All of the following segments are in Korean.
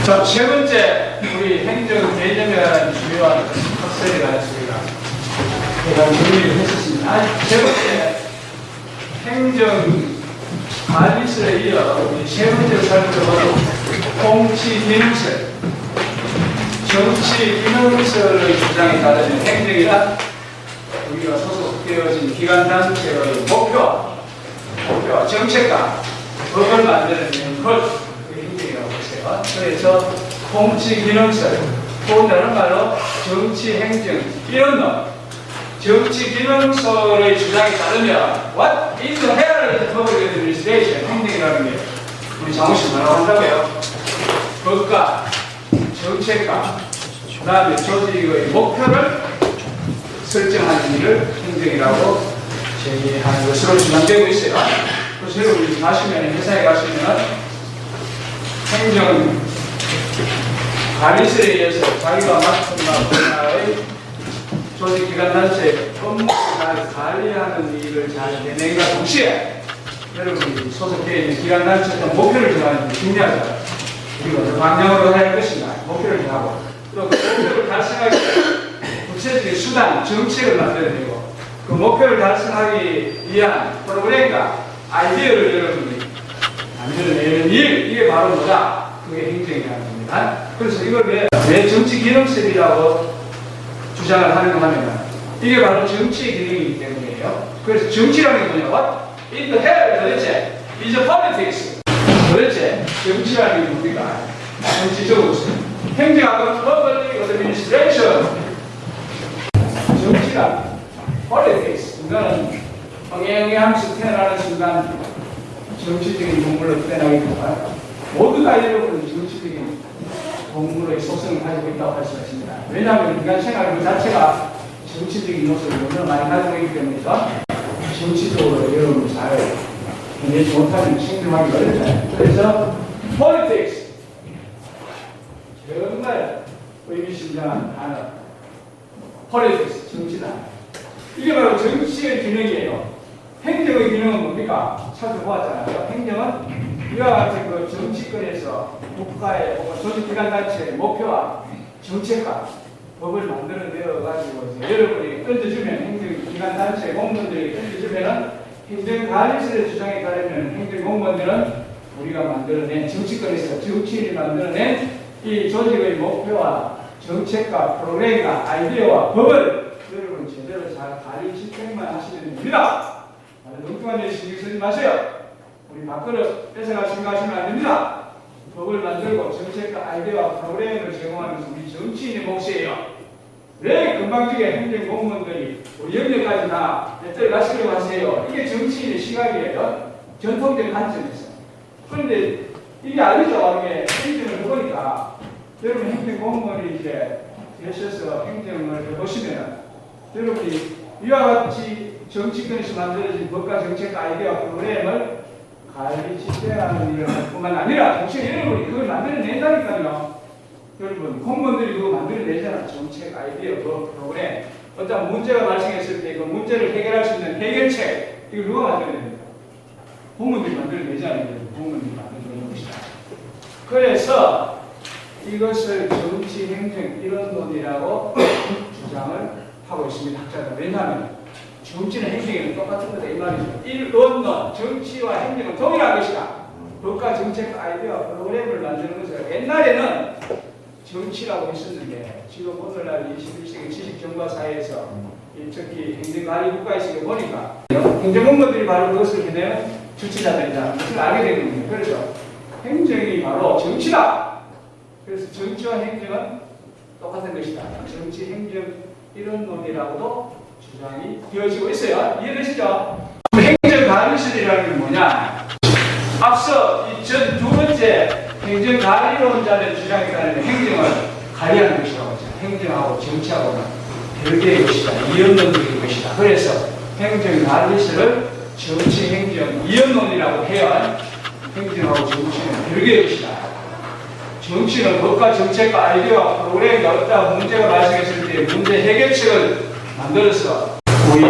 자, 세 번째, 우리 행정 개념에 관한 주요한 학설에 관한 저희가 대단 정리를 했었습니다. 세 번째, 행정 관리설에 이어 우리 세 번째로 살펴보는 통치 기능설, 정치 기능설의 주장에 따르는 행정이란 우리가 소속되어진 기관단체의 목표와 정책과 법을 만들어내는 것, 그래서 통치 기능설, 또 다른 말로 정치 행정 이런 것, 정치 기능설의 주장에 따르면 what is the hierarchy of public administration, 행정이라는 게 우리 장호씨 뭐라고 한다고요? 법과 정책과 그 다음에 조직의 목표를 설정하는 일을 행정이라고 제기하는 것으로 주장되고 있어요. 그래서 여러분이 가시면, 회사에 가시면 행정 관리설에 의해서 자기가 맡은 분야의 조직기관단체 업무를 잘 관리하는 일을 잘 해내는과 동시에 여러분이 소속되어 있는 기관단체의 목표를 정하는 게 중요하죠. 그리고 방향으로 할 것인가 목표를 정하고 또 그 목표를 달성하기 위해 구체적인 수단, 정책을 만들어내고 그 목표를 달성하기 위한 프로그램과 아이디어를 여러분이 만들어내는 일, 이게 바로 뭐다? 그게 행정이라는 겁니다. 그래서 이걸 왜 정치 기능설이라고 주장을 하는가 하면 이게 바로 정치의 기능이기 때문이에요. 그래서 정치라는 게 뭐냐? What is the hell 도대체? is politics. 도대체 정치라는 게 뭡니까? 정치적으로 행정학은 public administration. 정치란 politics. 이거는 흥행하면서 태어나는 순간 정치적인 동물로 태어나기보다 모두 다 여러분은 정치적인 동물의 속성을 가지고 있다고 할 수가 있습니다. 왜냐하면 인간 생활 그 자체가 정치적인 요소를 너무 많이 가지고 있기 때문이죠. 정치적으로 여러분을 잘 해내지 못하면 생존하기 어렵잖아요. 그래서 politics, 정말 의미심장한 단어, politics, 정치다. 이게 바로 정치의 기능이에요. 행정의 기능은 뭡니까? 살펴보았잖아요. 행정은 이와 같이 그 정치권에서 국가의 조직기관단체의 목표와 정책과 법을 만들어내어가지고 여러분이 던져주면 행정기관단체 공무원들이 던져주면은 행정관리설의 주장에 따르면 행정공무원들은 우리가 만들어낸 정치권에서 정치인이 만들어낸 이 조직의 목표와 정책과 프로그램과 아이디어와 법을 여러분 제대로 잘 관리 집행만 하시면 됩니다. 엉뚱한 일 신경 쓰지 마세요. 우리 밥그릇 뺏어갈 생각하시면 안 됩니다. 법을 만들고 정책과 아이디어와 프로그램을 제공하는 것은 우리 정치인의 몫이에요. 왜 금방지게 행정공무원들이 우리 영역까지 다 뺏어가시려고 하세요? 이게 정치인의 시각이에요. 전통적 관점에서. 그런데 이게 아니죠. 이게 행정을 해보니까 여러분 행정공무원이 이제 되셔서 행정을 해보시면 여러분이 이와 같이 정치권에서 만들어진 법과 정책과 아이디어와 프로그램을 관리 집행하는 일을 할 뿐만 아니라 동시에 여러분이 그걸 만들어낸다니까요. 여러분 공무원들이 그거 만들어내잖아. 정책, 아이디어, 법, 프로그램. 어떤 문제가 발생했을 때 그 문제를 해결할 수 있는 해결책, 이걸 누가 만들어냅니까? 공무원들이 만들어내잖아요. 공무원들이 만들어내는 것이다. 그래서 이것을 정치, 행정, 이론론이라고 주장을 하고 있습니다. 학자들. 왜냐하면 정치는 행정이랑 똑같은 거다 이 말이죠. 이론론, 정치와 행정은 동일한 것이다. 법과 정책, 아이디어와 프로그램을 만드는 것을 옛날에는 정치라고 했었는데 지금 오늘날 21세기 지식정보 사회에서 특히 행정관리 국가에서 보니까 행정공무원들이 바로 그것을 해내는 주체자들이다. 그것을 알게 된 겁니다. 그래서 행정이 바로 정치다. 그래서 정치와 행정은 똑같은 것이다. 정치, 행정, 이론론이라고도 주장이 되어지고 있어요. 이해되시죠? 행정관리설이라는 게 뭐냐? 앞서 이 전 두 번째 행정관리론자들의 주장에 따르면 행정을 관리하는 것이라고 했잖아요. 행정하고 정치하고는 별개의 것이다. 이연론적인 것이다. 그래서 행정관리설을 정치, 행정, 이연론이라고 해야 행정하고 정치는 별개의 것이다. 정치는 법과 정책과 아이디어와 프로그램이 어떤 문제가 발생했을 때 문제 해결책을 만들어서 우리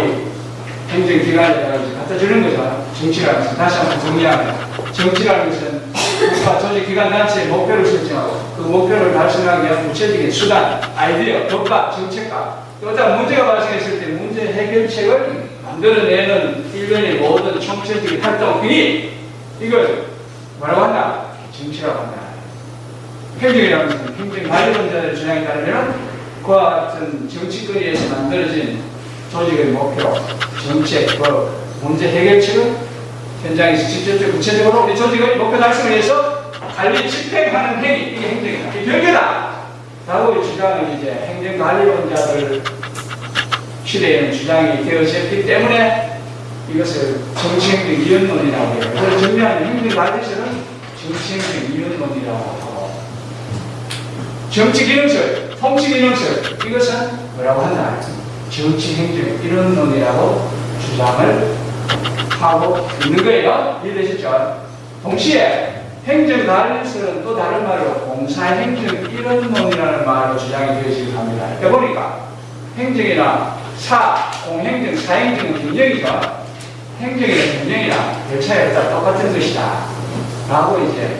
행정기관에 갖다 주는 거죠. 정치라는 것은. 다시 한번 정리하면 정치라는 것은 국가 조직 기관 단체의 목표를 설정하고 그 목표를 달성하기 위한 구체적인 수단, 아이디어, 법과 정책과 또 어떤 문제가 발생했을 때 문제 해결책을 만들어내는 일련의 모든 총체적인 활동이 이걸 뭐라고 한다? 정치라고 한다. 행정이라는 것은 행정관리론자들의 주장에 따르면 그와 같은 정치거리에서 만들어진 조직의 목표, 정책, 법, 문제 해결책은 현장에서 직접적으로 구체적으로 우리 조직의 목표 달성을 위해서 관리 집행하는 행위, 이게 행정이다. 이게 별개다. 라고 주장은 이제 행정관리론자들 시대에는 주장이 되어졌기 때문에 이것을 정치행정이원론이라고 해요. 그래서 정리하는 행정관리에서는 정치행정이원론이라고 하고 정치기능설, 통치기능설 이것은 뭐라고 한다? 정치행정이론론이라고 주장을 하고 있는 거예요. 이해되시죠? 동시에 행정관리설은 또 다른 말로 공사행정이론론이라는 말로 주장이 되어지기도 합니다. 그러니까 보니까 행정이나 공행정, 사행정은 경쟁이죠. 행정이나 경쟁이나 별 차이 없다. 똑같은 것이다. 라고 이제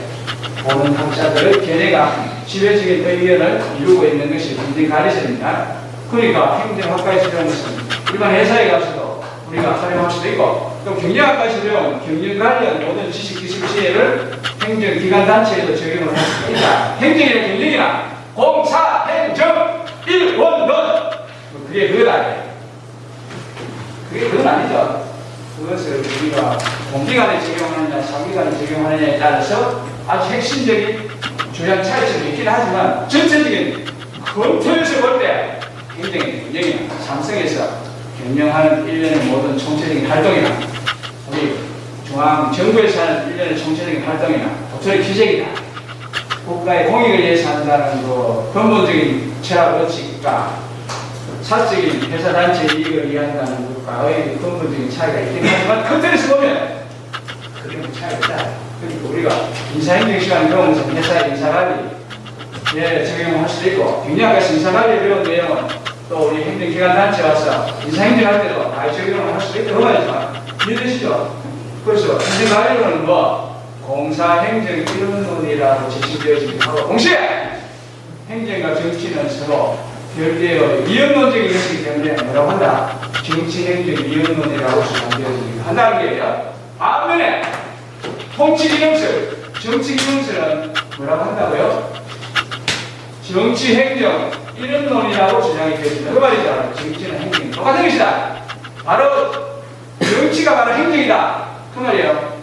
보는 학자들의 견해가 지배적인 의견을 이루고 있는 것이 행정관리설입니다. 그러니까 행정학과에서 배운 것은 일반 회사에 가서도 우리가 활용할 수도 있고 또 경영학과에서 배운 경영관련 모든 지식, 기술, 지혜를 행정기관단체에도 적용을 할 수가 있다. 행정이나 경영이나 공사, 행정, 일원론 그게 그거다. 그게 그건 아니죠. 그것을 우리가 공기관에 적용하느냐, 장기관에 적용하느냐에 따라서 아주 핵심적인 주장 차이점이 있긴 하지만 전체적인 검토에서 볼 때 굉장히 경영이나 삼성에서 경영하는 일련의 모든 총체적인 활동이나 우리 중앙정부에서 하는 일련의 총체적인 활동이나 도처의 기재이다. 국가의 공익을 위해서 한다는 그 근본적인 철학 원칙과 사적인 회사단체 이익을 위한다는 것과의 근본적인 차이가 있긴 하지만 그 틀에서 보면 그게 차이가 있다. 그러니까 우리가 인사행정 시간을 배우면서 회사의 인사관리에 적용할 수도 있고 경영학에서 인사관리에 배운 내용은 또 우리 행정기관단체 와서 인사행정할 때도 다 적용을 할 수도 있고 그 말이지만 이해되시죠? 그래서 행정관리론은 뭐 공사행정이론론이라고 지칭되어지기도 하고 동시에 행정과 정치는 서로 별개의 이원론적인 것이기 때문에 뭐라고 한다? 정치행정이원론이라고 주장되어지기도 한다는 거예요. 반면에 통치기능설, 정치기능설은 뭐라고 한다고요? 정치행정 이론론이라고 주장이 되어집니다. 그 말이죠. 정치는 행정이 똑같은 것이다. 바로 정치가 바로 행정이다. 그 말이에요.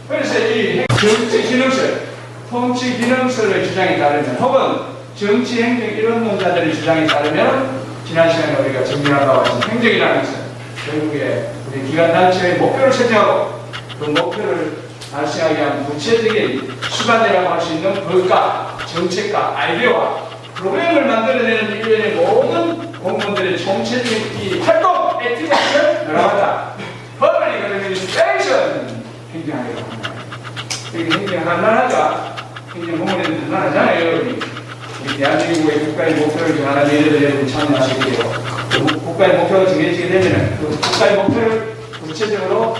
그래서 이 정치기능설, 통치기능설의 주장에 따르면 혹은 정치행정 이론론자들의 주장에 따르면 지난 시간에 우리가 정리한 바와 같이 행정이라는 것은 결국에 우리 기관단체의 목표를 설정하고 그 목표를 달성하기 위한 구체적인 수단이라고 할 수 있는 법과 정책과 아이디어와 프로그램을 만들어내는 일련의 모든 공무원들의 총체적인 이 활동, 액티비티를 뭐라고 한다? 퍼블릭 어드미니스트레이션 행정하려고 합니다. 여기 행정할 만하죠? 행정 공무원들은 만하잖아요, 여러분이. 대한민국의 국가의 목표를 정하는 일들을 여러분 참여하시고요. 국가의 목표가 정해지게 되면 그 국가의 목표를 구체적으로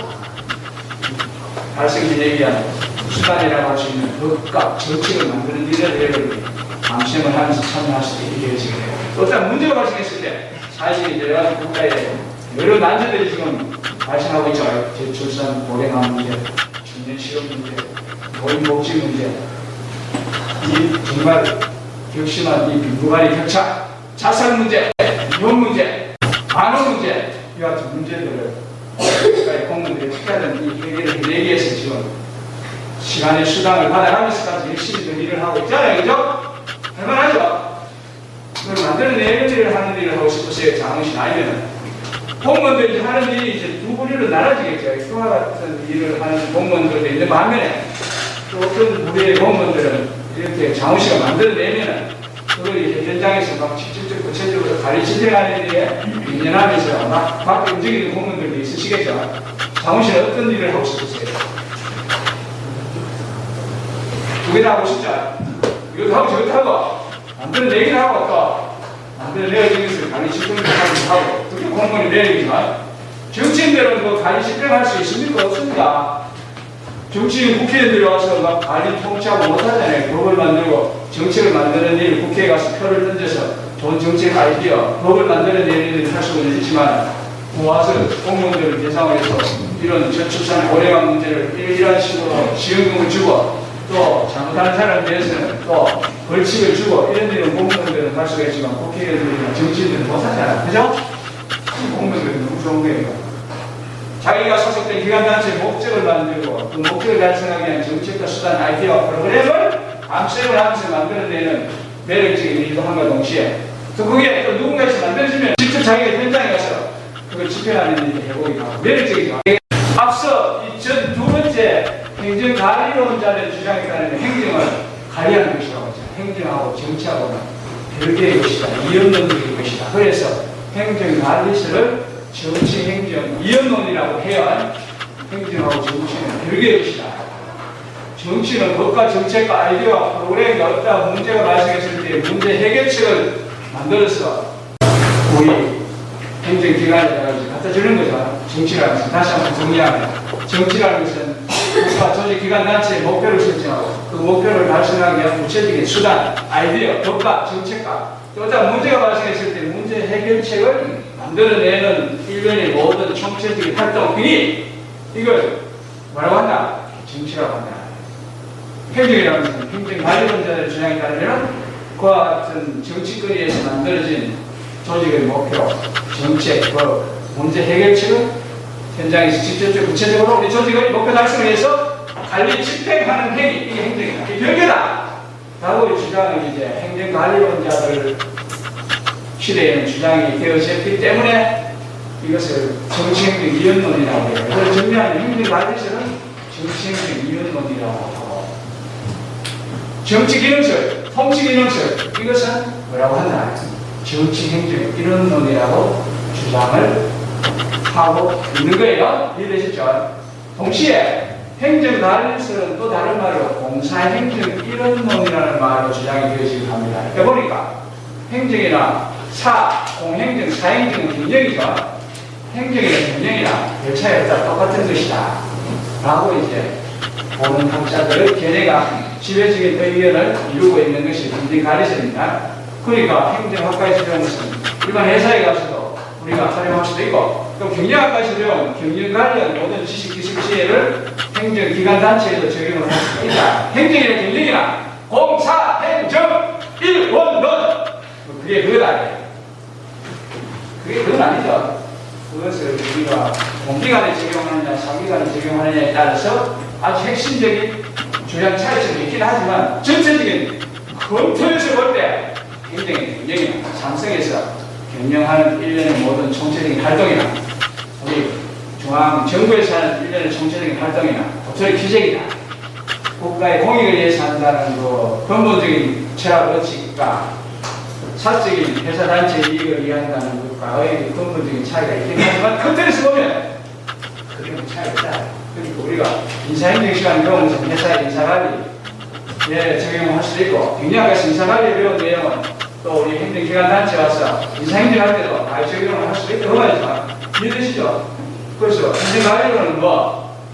달성되기 위한 수단이라고 할 수 있는 법과 정책을 만드는 일을 여러분이 감시을 하면서 참여할 수 있게 되어지게 돼요. 또 어떤 문제가 발생했을 때 사실 여러 가지 국가에 여러 난제들이 지금 발생하고 있죠. 저출산, 고령화 문제, 청년 실업 문제, 노인 복지 문제, 이 정말 격심한 이 빈부간의 격차, 자살 문제, 이혼 문제, 간호 문제, 이와 같은 문제들을 국가의 공무원들이 특별한 이 해결을 해내기 위해서 지금 시간의 수당을 받아가면서까지 열심히 일을 하고 있잖아요. 그죠? 할만하죠? 그걸 만들어내는 일을 하는 일을 하고 싶으세요. 장훈신 아니면 공무원들이 하는 일이 이제 두 부류로 나눠지겠죠. 그와 같은 일을 하는 공무원들도 있는 반면에 또 어떤 부류의 공무원들은 이렇게 장훈씨가 만들어내면은 그걸 이제 현장에서 막 직접적 구체적으로 관리 집행하는 일에 인연하면서 막 밖에 움직이는 공무원들도 있으시겠죠. 장훈씨는 어떤 일을 하고 싶으세요? 두 개 다 하고 싶죠? 이것도 하고 저것도 하고 만들어내기도 하고 또 만들어내어진 것을 관리 집행도 하고 그게 공무원의 내력이지만 정치인들은 그 관리 집행할 수 있습니까? 없습니다. 정치인 국회의원들이 와서 막 관리 통치하고 못하잖아요. 법을 만들고 정책을 만드는 일, 국회에 가서 표를 던져서 좋은 정책 아이디어, 법을 만드는 일을 할 수는 있지만 와서 공무원들을 대상으로 해서 이런 저출산 고령화 문제를 이런 식으로 지원금을 주고 또 잘못하는 사람에 대해서는 또 벌칙을 주고 이런 일은 공무원들은 할 수가 있지만 국회의원들이나 정치인들은 못하잖아요. 그죠? 공무원들은 너무 좋은 거예요. 자기가 소속된 기관단체의 목적을 만들고 그 목적을 달성하기 위한 정책과 수단, 아이디어와 프로그램을 암시를 하면서 만들어내는 매력적인 일도 한과 동시에 또 그게 또 누군가에서 만들어지면 직접 자기가 현장에 가서 그걸 집행하는 일이 해보기도 하고 매력적이죠. 앞서 이 전 두 번째 행정관리론자들의 주장에 따르면 행정을 관리하는 것이라고 하죠. 행정하고 정치하고는 별개의 것이다. 이연론적인 것이다. 그래서 행정관리실을 정치행정 이연론이라고 해야 행정하고 정치는 별개의 것이다. 정치는 법과 정책과 아이디어와 프로그램이 어떤 문제가 발생했을 때 문제 해결책을 만들어서 우리 행정기관에다가 갖다 주는 거죠. 정치라는 것은 다시 한번 정리하면 정치라는 것은 국가 조직기관단체의 목표를 설정하고 그 목표를 달성하기 위한 구체적인 수단, 아이디어, 법과 정책과 또 어떤 문제가 발생했을 때 문제 해결책을 만들어내는 일련의 모든 총체적인 활동 비리 이걸 뭐라고 한다? 정치라고 한다. 행정이라는 것은 행정관리론자들의 주장에 따르면 그와 같은 정치거리에서 만들어진 조직의 목표, 정책, 문제 해결책을 현장에서 직접적으로 구체적으로 우리 조직의 목표 달성을 위해서 관리 집행하는 행위, 이게 행정이다. 이게 별개다. 라고 주장은 이제 행정관리론자들 시대에는 주장이 되어졌기 때문에 이것을 정치행정 이연론이라고 해요. 그래서 정리하는 행정관리실은 정치행정 이연론이라고 하고 정치기능설, 통치기능설 이것은 뭐라고 한다? 정치행정 이론론이라고 주장을 하고 있는 거예요. 이해되셨죠? 동시에 행정관리설은 또 다른 말로 공사행정 이론론이라는 말로 주장이 되어지기도 합니다. 그러니까 보니까 행정이나 공행정, 사행정은 경영이죠. 행정이나 경영이나 별 차이 없다. 똑같은 것이다. 라고 이제 보는 학자들의 견해가 지배적인 의견을 이루고 있는 것이 행정관리설입니다. 그러니까 행정학과에서 배운 것은 일반 회사에 가서도 우리가 활용할 수도 있고 또 경영학과에서 배운 경영관련 모든 지식, 기술, 지혜를 행정기관단체에도 적용을 할 수가 있다. 행정이나 경영이나 공사, 행정, 일원론 그게 그것 아니에요. 그게 그건 아니죠. 그것을 우리가 공기관에 적용하느냐, 상기관에 적용하느냐에 따라서 아주 핵심적인 주장 차이점이 있긴 하지만 전체적인 검토에서 볼 때 굉장히 경영이나 삼성에서 경영하는 일련의 모든 총체적인 활동이나 우리 중앙정부에서 하는 일련의 총체적인 활동이나 도처의 기적이나 국가의 공익을 위해서 한다는 그 근본적인 철학 원칙과 사적인 회사 단체 이익을 위한다는 것과의 근본적인 차이가 있긴 하지만 큰 틀에서 보면 그게 차이가 있다. 그러니까 우리가 인사행정 시간에 배운 것은 회사의 인사관리에 적용할 수도 있고 경영학에서 인사관리에 배운 내용은 또 우리 행정기관 단체 와서 인사행정 할 때도 다 적용을 할 수도 있고 그런 말이지만 이해되시죠? 그래서 행정관리론은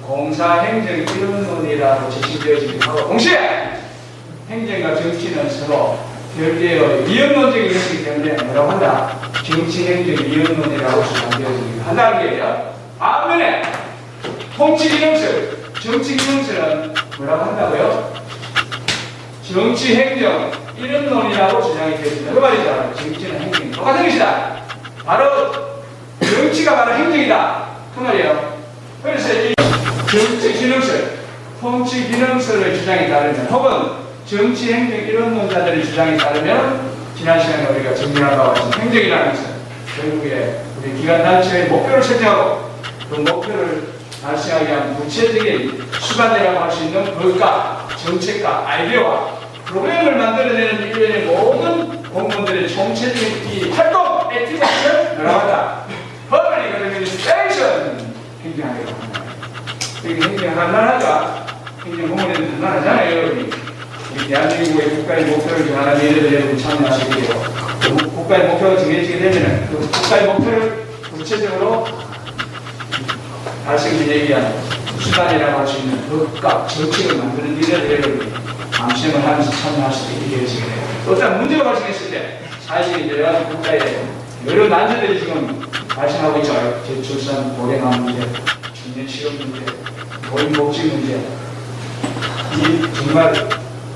공사행정 이론론이라고 제시되어지기도 하고 동시에 행정과 정치는 서로 별개의 이연론적인 것이기 때문에 뭐라고 한다? 정치행정 이연론이라고 주장되어지기도 한다는 거예요. 반면에 통치기능설, 정치기능설은 뭐라고 한다고요? 정치행정 이론론이라고 주장이 되어집니다. 그 말이죠. 정치는 행정이 똑같은 것이다. 바로 정치가 바로 행정이다. 그 말이에요. 그래서 이 정치기능설, 통치기능설의 주장에 따르면 혹은 정치행정 이론론자들의 주장에 따르면 지난 시간에 우리가 정리한 바와 같이 행정이라는 것은 결국에 우리 기관단체의 목표를 설정하고 그 목표를 달성하기 위한 구체적인 수단이라고 할 수 있는 법과 정책과 아이디어와 프로그램을 만들어내는 일련의 모든 공무원들의 총체적인 이 활동, 액티비티를 뭐라고 한다? 퍼블릭 어드미니스트레이션 행정하려고 합니다. 여기 행정 간단하죠? 행정 공무원들은 간단하잖아요, 여러분이. 대한민국의 국가의 목표를 정하는 일을 여러분 참여하시고요. 국가의 목표가 정해지게 되면 그 국가의 목표를 구체적으로 달성하기 위한 수단이라고 할 수 있는 법과 정책을 만드는 일을 감시를 하면서 참여할 수 있게 되어지게 돼요. 또 어떤 문제가 발생했을 때 사실 이제 여러 국가에 여러 난제들이 지금 발생하고 있죠. 저출산 고령화 문제, 청년 실업 문제, 노인복지 문제, 이 정말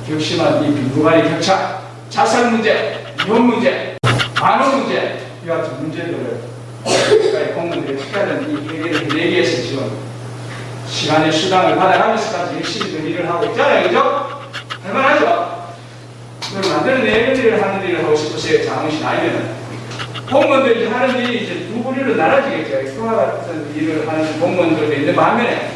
격심한 이 빈부간의 격차, 자살 문제, 이혼 문제, 반환 문제, 이와 같은 문제들을 국가의 공무원들이 특별한 이 해결을 해내기 위해서 지금 시간의 수당을 받아가면서까지 열심히 그 일을 하고 있잖아요. 그죠? 할만하죠? 그걸 만들어내는 일을 하는 일을 하고 싶으세요. 자문신 아니면은 공무원들이 하는 일이 이제 두 부류로 나눠지겠죠. 그와 같은 일을 하는 공무원들도 있는 반면에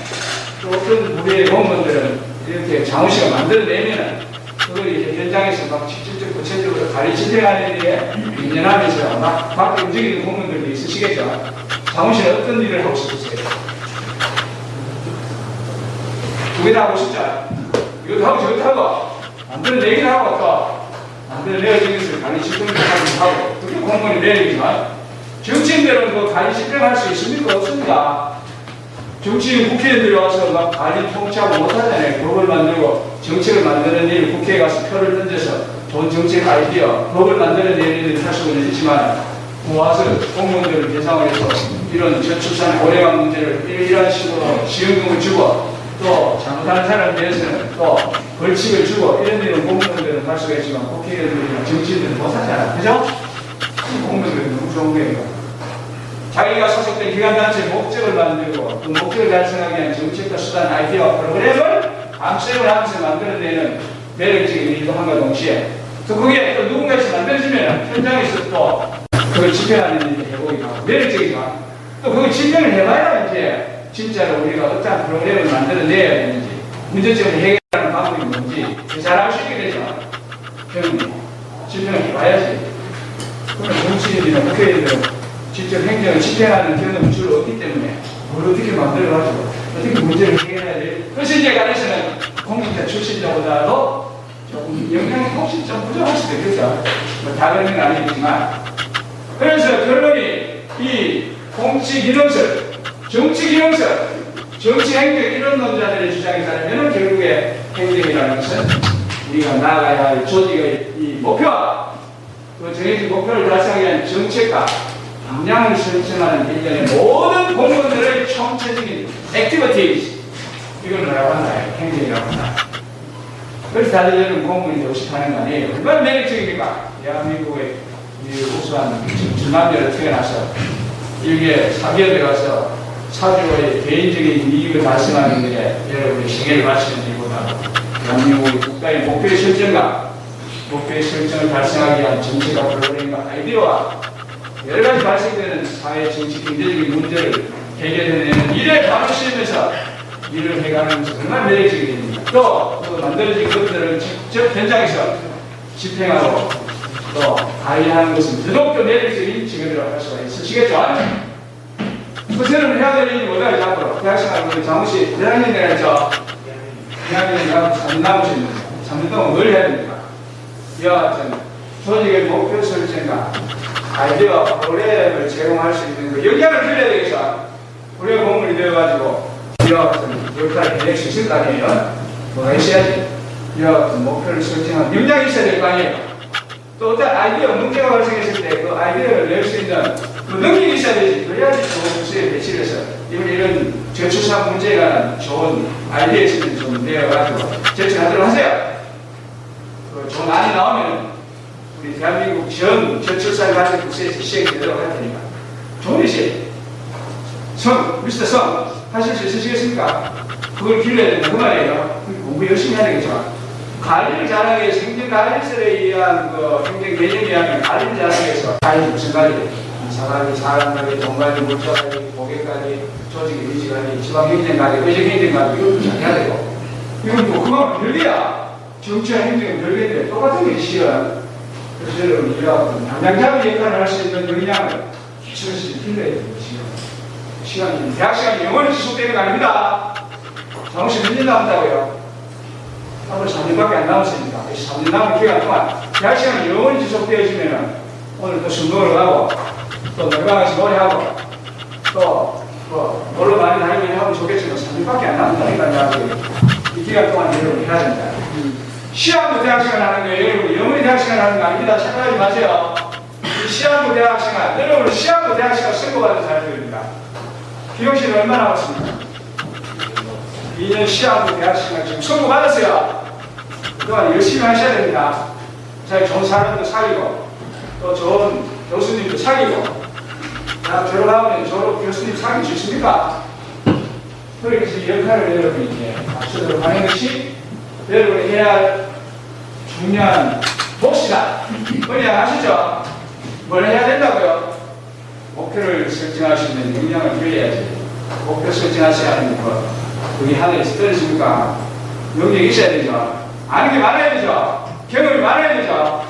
또 어떤 부류의 공무원들은 이렇게 자문실을 만들어내면은 그걸 이제 현장에서 막 직접적 구체적으로 가르치려는 일에 민연하면서 막 밖에 움직이는 공무원들도 있으시겠죠. 자문실은 어떤 일을 하고 싶으세요? 두 개 다 하고 싶죠. 이것도 하고 저것도 하고 만들어내기도 하고 또 만들어내어진 것을 관리 실행도 하고 그게 공무원이 내리지만 정치인들은 그 관리 실행할 수 있습니까? 없습니다. 정치인 국회의원들이 와서 막 관리 통치하고 못하잖아요. 법을 만들고 정책을 만드는 일 국회에 가서 표를 던져서 좋은 정책 아이디어 법을 만들어내는 일을 할 수는 있지만 모아서 공무원들을 대상으로 해서 이런 저출산 고령화 문제를 이런 식으로 지원금을 주고 또 잘못하는 사람에 대해서는 또 벌칙을 주고 이런 일은 공무원들은 할 수가 있지만 국회의원들이나 정치인들은 못하잖아요. 그죠? 공무원들은 너무 좋은 거예요. 자기가 소속된 기관단체의 목적을 만들고 그 목적을 달성하기 위한 정책과 수단, 아이디어와 프로그램을 암시를 하면서 만들어내는 매력적인 일도 한과 동시에 또 그게 또 누군가에서 만들어지면 현장에서 또 그걸 집행하는 일이 해보기도 하고 매력적이지만 또 그걸 집행을 해봐야 이제 진짜로 우리가 어떤 프로그램을 만들어내야 되는지 문제점을 해결하는 방법이 뭔지 잘 알 수 있게 되죠. 그럼 집행을 해봐야지. 그러면 정치인이나 국회의원들은 직접 행정을 집행하는 경험을 주로 없기 때문에 뭘 어떻게 만들어가지고 어떻게 문제를 해결해야 돼. 그래서 이제 관해서는 공직자 출신자보다도 조금 영향이 혹시 좀 부족할 수도 있겠죠. 다 그런 건 아니겠지만 그래서 결론이 이 공직인허설, 정치기능설, 정치행정 이런 논자들의 주장에 따르면 결국에 행정이라는 것은 우리가 나아가야 할 조직의 이 목표와 그 정해진 목표를 달성하기 위한 정책과 방향을 설정하는 일련의 모든 공무원들의 총체적인 액티비티즈 이걸 뭐라고 한다? 행정이라고 한다. 그래서 다들 여러분 공무원이 의식하는 거 아니에요. 얼마나 매력적입니까? 대한민국의 이 우수한 주남녀를 태어나서 일개 사기업에 가서 사주의 개인적인 이익을 달성하는 데 여러분의 시간을 바치는 일보다 대한민국의 국가의 목표의 설정과 목표의 설정을 달성하기 위한 정책과 프로그램과 아이디어와 여러 가지 발생되는 사회, 정치, 경제적인 문제를 해결해내는 일에 바로 쓰면서 일을 해가는 것은 얼마나 매력적이 됩니다. 또 그 만들어진 것들을 직접 현장에서 집행하고 또 관리하는 것은 더더욱더 매력적인 직업이라고 할 수가 있으시겠죠? 그 새로운 해야 될 일이 뭐가 있죠? 앞으로 대학생활 장우씨 대학년 내가 있죠? 대학년 내가 3년 남으시는데 3년 동안 뭘 해야 됩니까? 이와 같은 조직의 목표 설정과 아이디어와 프로그램을 제공할 수 있는 그 역량을 길러야 되겠죠? 우리가 공무원이 되어가지고 이와 같은 역할을 해낼 수 있을 거 아니에요? 뭐가 있어야지? 이와 같은 목표를 설정한 역량이 있어야 될 거 아니에요? 또 어떤 아이디어, 문제가 발생했을 때 그 아이디어를 낼 수 있는 그 능력이 있어야 되지. 그래야지 좋은 부서에 배치를 해서 이런 저출산 문제에 관한 좋은 아이디어 있으면 좀 내어가지고 제출하도록 하세요. 그 좋은 안이 나오면 우리 대한민국 전 저출산 가정 부서에서 시행되도록 할 테니까. 좋은 일이지. 미스터 성, 하실 수 있으시겠습니까? 그걸 길러야 된다. 그 말이에요. 공부 열심히 해야 되겠죠. 관리를 잘하기 위해서 행정관리설에 의한 그 행정 개념에 의하면 관리를 잘하기 위해서 관리 무슨 관리? 이사관리, 사람관리, 돈관리, 물자관리, 고객관리, 조직 의지관리, 지방행정관리, 의정행정관리 이것도 잘 해야 되고 이건 뭐 그만 별개야. 정치와 행정은 별개인데 똑같은 게 실은 그래서 여러분 이와 담당자의 역할을 할 수 있는 역량을 기초에서 길러야 됩니다. 시간이 대학 시간이 영원히 지속되는 거 아닙니다. 정시 몇 년 남았다고요? 앞으로 3년밖에 안 남았으니까 3년 남은 기간 동안 대학 시간이 영원히 지속되어지면 오늘 또 순동을 가고 또 놀방에서 노래하고 또 놀러 많이 다니면 하면 좋겠지만 3일밖에 안 남는다니까. 이 기간 동안 여러분 해야 된다. 시한부 대학 시간 하는 거예요. 여러분 영어의 대학 시간 하는 거 아닙니다. 착각하지 마세요. 이 시한부 대학 시간, 여러분 시한부 대학 시간 선거받은 사람들입니다. 기억실은 얼마 남았습니까? 2년 시한부 대학 시간 지금 선거받았어요. 그동안 열심히 하셔야 됩니다. 자, 좋은 사람도 사귀고 또 좋은 교수님도 사귀고 자, 졸업하면 졸업 교수님 사귈 수 있습니까? 그러니까 이 역할을 여러분이 이제 맞추도록 하는 것이 여러분이 해야 할 중요한 몫이다. 뭐냐 아시죠? 뭘 해야 된다고요? 목표를 설정할 수 있는 역량을 기울여야지. 목표 설정하셔야 하는 거 그게 하늘에서 떨어집니까? 능력이 있어야 되죠. 아는 게 많아야 되죠. 경험이 많아야 되죠.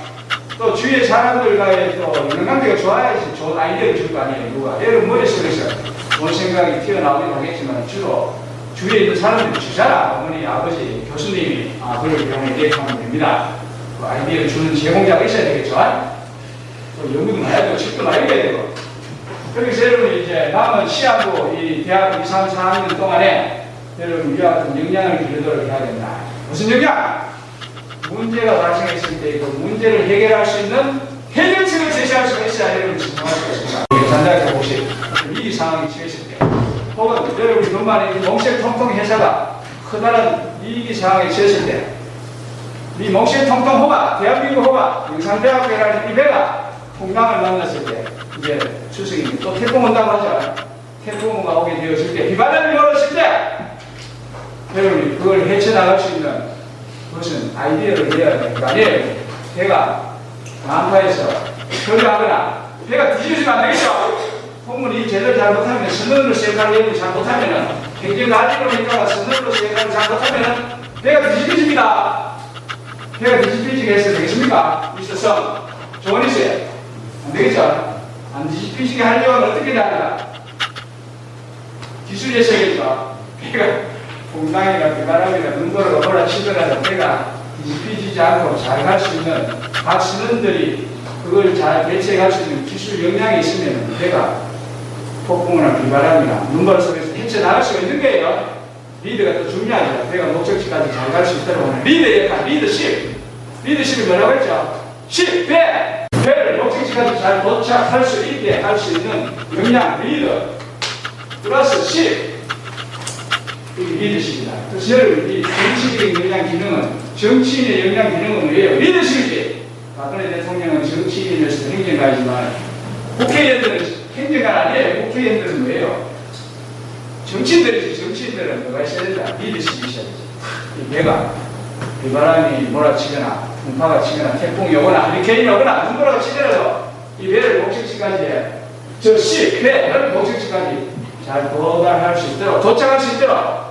또 주위의 사람들과의 또 인간관계가 좋아야지 좋은 아이디어를 줄 거 아니에요. 누가 여러분 머릿속에서 좋은 생각이 튀어나오긴 하겠지만 주로 주위에 있는 사람들이 주잖아. 어머니, 아버지, 교수님이 그걸 이용해 이렇게 하면 됩니다. 그 아이디어를 주는 제공자가 있어야 되겠죠. 또 연구도 많이 하고 책도 많이 읽어야 되고. 여기서 여러분이 이제 남은 시한부 이 대학 2, 3, 4학년 동안에 여러분 위와 같은 역량을 기르도록 해야 된다. 무슨 역량? 문제가 발생했을 때 그 문제를 해결할 수 있는 해결책을 제시할 수가 있어야 여러분이 진정할 수가 있습니다. 전자학교 혹시 위기 상황이 처했을 때 혹은 여러분이 돈 많이 몽쉘통통 회사가 커다란 위기 상황에 처했을 때 이 몽쉘통통 호가 대한민국 호가 영산대학교라는 이 배가 풍랑을 만났을 때 이제 추석이 또 태풍 온다고 하죠. 태풍가 오게 되었을 때 비바람이 불었을 때 여러분이 그걸 헤쳐나갈 수 있는 무슨 아이디어를 내야 되는 거 아니에요. 배가 난파해서 결과하거나 배가 뒤집어지면 안 되겠죠. 공무원이 제대로 잘못하면 선언으로서 역할을 잘못하면 행정가지로니까 선언으로서 역할을 잘못하면 배가 뒤집어집니다. 배가 뒤집어지게 해서 되겠습니까? 있어서 조언이 있어요. 안 되겠죠. 안 뒤집어지게 하려면 어떻게 해야 하나? 기술의 세계죠. 배가 공당이나 비바람이나 눈보라가 몰아치더라도 배가 뒤집히지 않고 잘 갈 수 있는 각 선원들이 그걸 잘 대체할 수 있는 기술 역량이 있으면 배가 폭풍이나 비바람이나 눈보라 속에서 헤쳐나갈 수가 있는 거예요. 리더가 또 중요하죠. 배가 목적지까지 잘 갈 수 있도록 하는 리더 역할, 리더십. 리더십이 뭐라고 했죠? 10배! 배를 목적지까지 잘 도착할 수 있게 할 수 있는 역량, 리더. 플러스 10. 이게 리더십이다. 그래서 여러분, 이 정치적인 역량 기능은, 정치인의 역량 기능은 뭐예요? 리더십이지. 박근혜 대통령은 정치인이면서 행정가이지만, 국회의원들은 행정가 아니에요. 국회의원들은 뭐예요? 정치인들이지. 정치인들은 뭐가 있어야 된다? 리더십이 있어야 되지. 이 배가 비바람이 몰아치거나, 풍파가 치거나, 태풍이 오거나, 허리케인이 오거나, 눈보라가 치더라도 이 배를 목적지까지 저 배를 목적지까지 잘 도달할 수 있도록, 도착할 수 있도록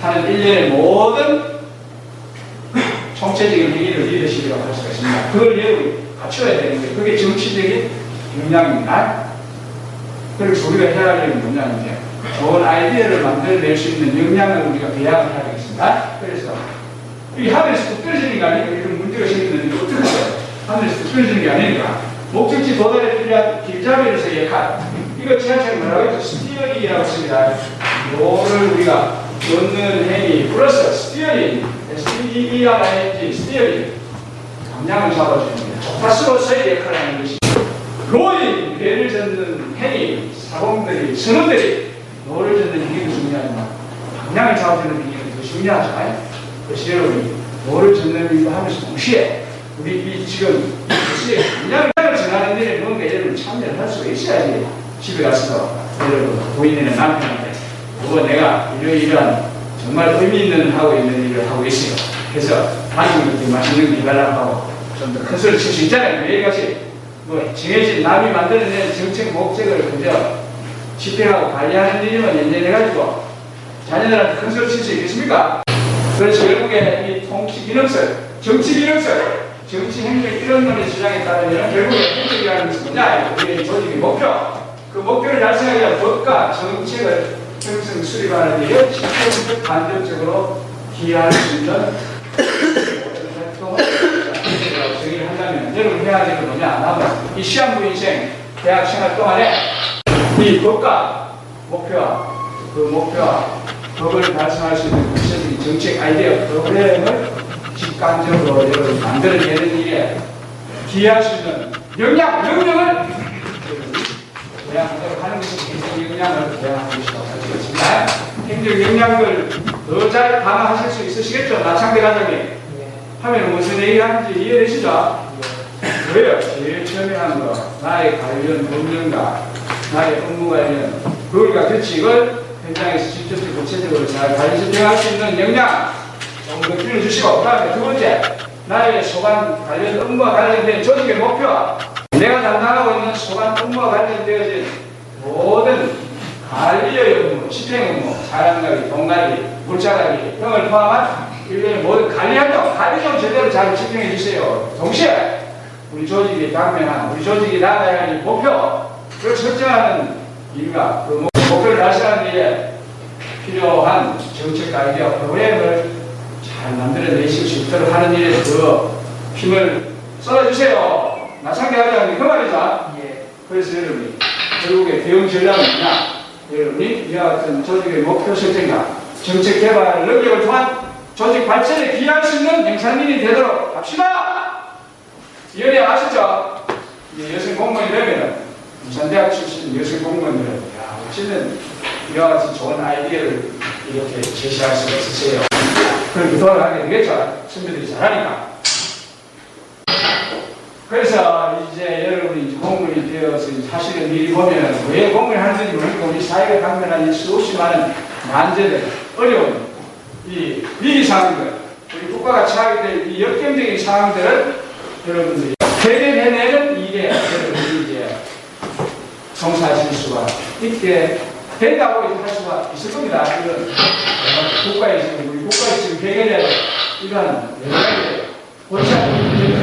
하는 일련의 모든 총체적인 행위를 리더십이라고 할 수가 있습니다. 그걸 여러분이 갖춰야 되는 거예요. 그게 정치적인 역량입니다. 그래서 우리가 해야 할 일은 뭐냐면 좋은 아이디어를 만들어낼 수 있는 역량을 우리가 배양을 해야 되겠습니다. 그래서 이 하늘에서 뚝 떨어지는 게 아니고 이런 문제가 생기는데 어떻게 해요? 하늘에서 뚝 떨어지는 게 아니니까 목적지 도달에 필요한 길잡이로서의 역할, 이거 지하철 뭐라고 했죠? 스티어링이라고 했습니다. 이거를 우리가 넣는 행위 플러스 스티어링, STERING, 스티어링, 감량을 잡아주는 겁니다. 조타수로서의 역할을 하는 것이 로잉, 배를 젓는 행위, 사공들이, 선원들이 노를 젓는 행위도 중요하지만 감량을 잡아주는 행위가 더 중요하죠. 그래서 여러분이 노를 젓는 일도 하면서 동시에 우리 이 지금 이 감량을 전하는 일에 뭔가 여러분 참여를 할 수가 있어야지. 집에 가서도 여러분 부인이나 남편한테 내가 이러이러한 정말 의미 있는 하고 있는 일을 하고 있어요. 그래서 당신한테 맛있는 게 달라고 하고 좀 더 큰 소리 칠 수 있잖아요. 매일같이 정해진 남이 만들어낸 정책 목적을 그저 집행하고 관리하는 일이면 연연해가지고 자녀들한테 큰 소리 칠 수 있겠습니까? 그래서 결국에 이 통치 기능설, 정치 기능설, 정치 행정 이런 놈의 주장에 따르면 결국에 행정이라는 것은 뭐냐? 우리의 조직의 목표. 그 목표를 달성하기 위한 법과 정책을 형성 수립하는 데 직접적 간접적으로 기여할 수 있는 활동을 정의를 한다면 여러분 해야 되는 건 뭐냐? 남은 이 시한부 인생 대학 생활 동안에 이 법과 목표와 법을 달성할 수 있는 구체적인 정책 아이디어 프로그램을 직관적으로 여러분 만들어내는 일에 기여할 수 있는 명령을 하는 것이 행정 역량을 부여하는 것이라고 할 수 있습니다. 행정 역량을 더 잘 강화하실 수 있으시겠죠? 나창대 과장님. 하면 무슨 얘기하는지 이해되시죠? 왜요? 제일 처음에 하는 거 나의 관련 법령과 나의 업무 관련 그걸과 규칙을 현장에서 직접적으로 구체적으로 잘 관리 집행할 수 있는 역량 더 길러주시고, 그 다음에 두 번째 나의 소관 관련 업무와 관련된 조직의 목표와 내가 담당하고 있는 소관 업무와 관련되어진 모든 관리의 업무, 집행 업무, 사람관리, 돈관리, 물자관리 등을 포함한 일련의 모든 관리활동, 관리좀 제대로 잘 집행해 주세요. 동시에 우리 조직이 당면한, 우리 조직이 나가야 할 목표를 설정하는 일과 그 목표를 달성하는 일에 필요한 정책 아이디어 프로그램을 잘 만들어내실 수 있도록 하는 일에 더 힘을 쏟아주세요. 마찬가지로 그 말이죠. 그래서 여러분이 결국에 대응 전략은 뭐냐? 여러분이 이와 같은 조직의 목표 설정과 정책 개발 능력을 통한 조직 발전에 기여할 수 있는 행산인이 되도록 합시다. 이해이 아시죠? 여성 공무원이 되면은 부산대학 출신 여성 공무원들은 야, 어찌는 이와 같은 좋은 아이디어를 이렇게 제시할 수가 있으세요. 그렇게 돌아가게 되겠죠. 선배들이 잘하니까. 그래서 이제 여러분이 공무원이 되어서 사실은 미리 보면 왜 공무원을 하는지 모르니까 우리 사회가 당면한 수없이 많은 난제들, 어려운 이 위기 상황들, 우리 국가가 처하게 될 이 역경적인 상황들을 여러분들이 해결해내는 일에 여러분들이 이제 종사하실 수가 있게 된다고 할 수가 있을 겁니다. 이런 국가에 지금 우리 국가에 지금 해결해야 될 이러한 여러 가지 골치 아픈 문제들,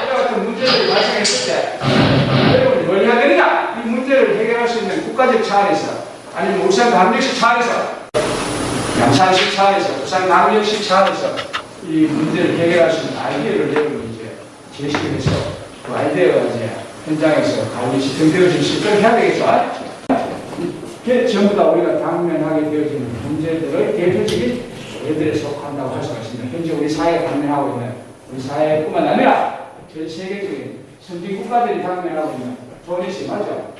이와 같은 문제들이 발생했을 때 여러분이 뭘 해야 되느냐? 이 문제를 해결할 수 있는 국가적 차원에서 아니면 울산광역시 차원에서 양산시 차원에서 부산광역시 차원에서 이 문제를 해결할 수 있는 아이디어를 여러분이 이제 제시를 해서 그 아이디어가 이제 현장에서 관리 시스템되어질 수 있도록 해야 되겠죠. 이게 전부 다 우리가 당면하게 되어지는 문제들의 대표적인 예들에 속한다고 할 수가 있습니다. 현재 우리 사회가 당면하고 있는 우리 사회뿐만 아니라 전 세계적인 선진 국가들이 당면하고 있는 좋은 일이 맞죠.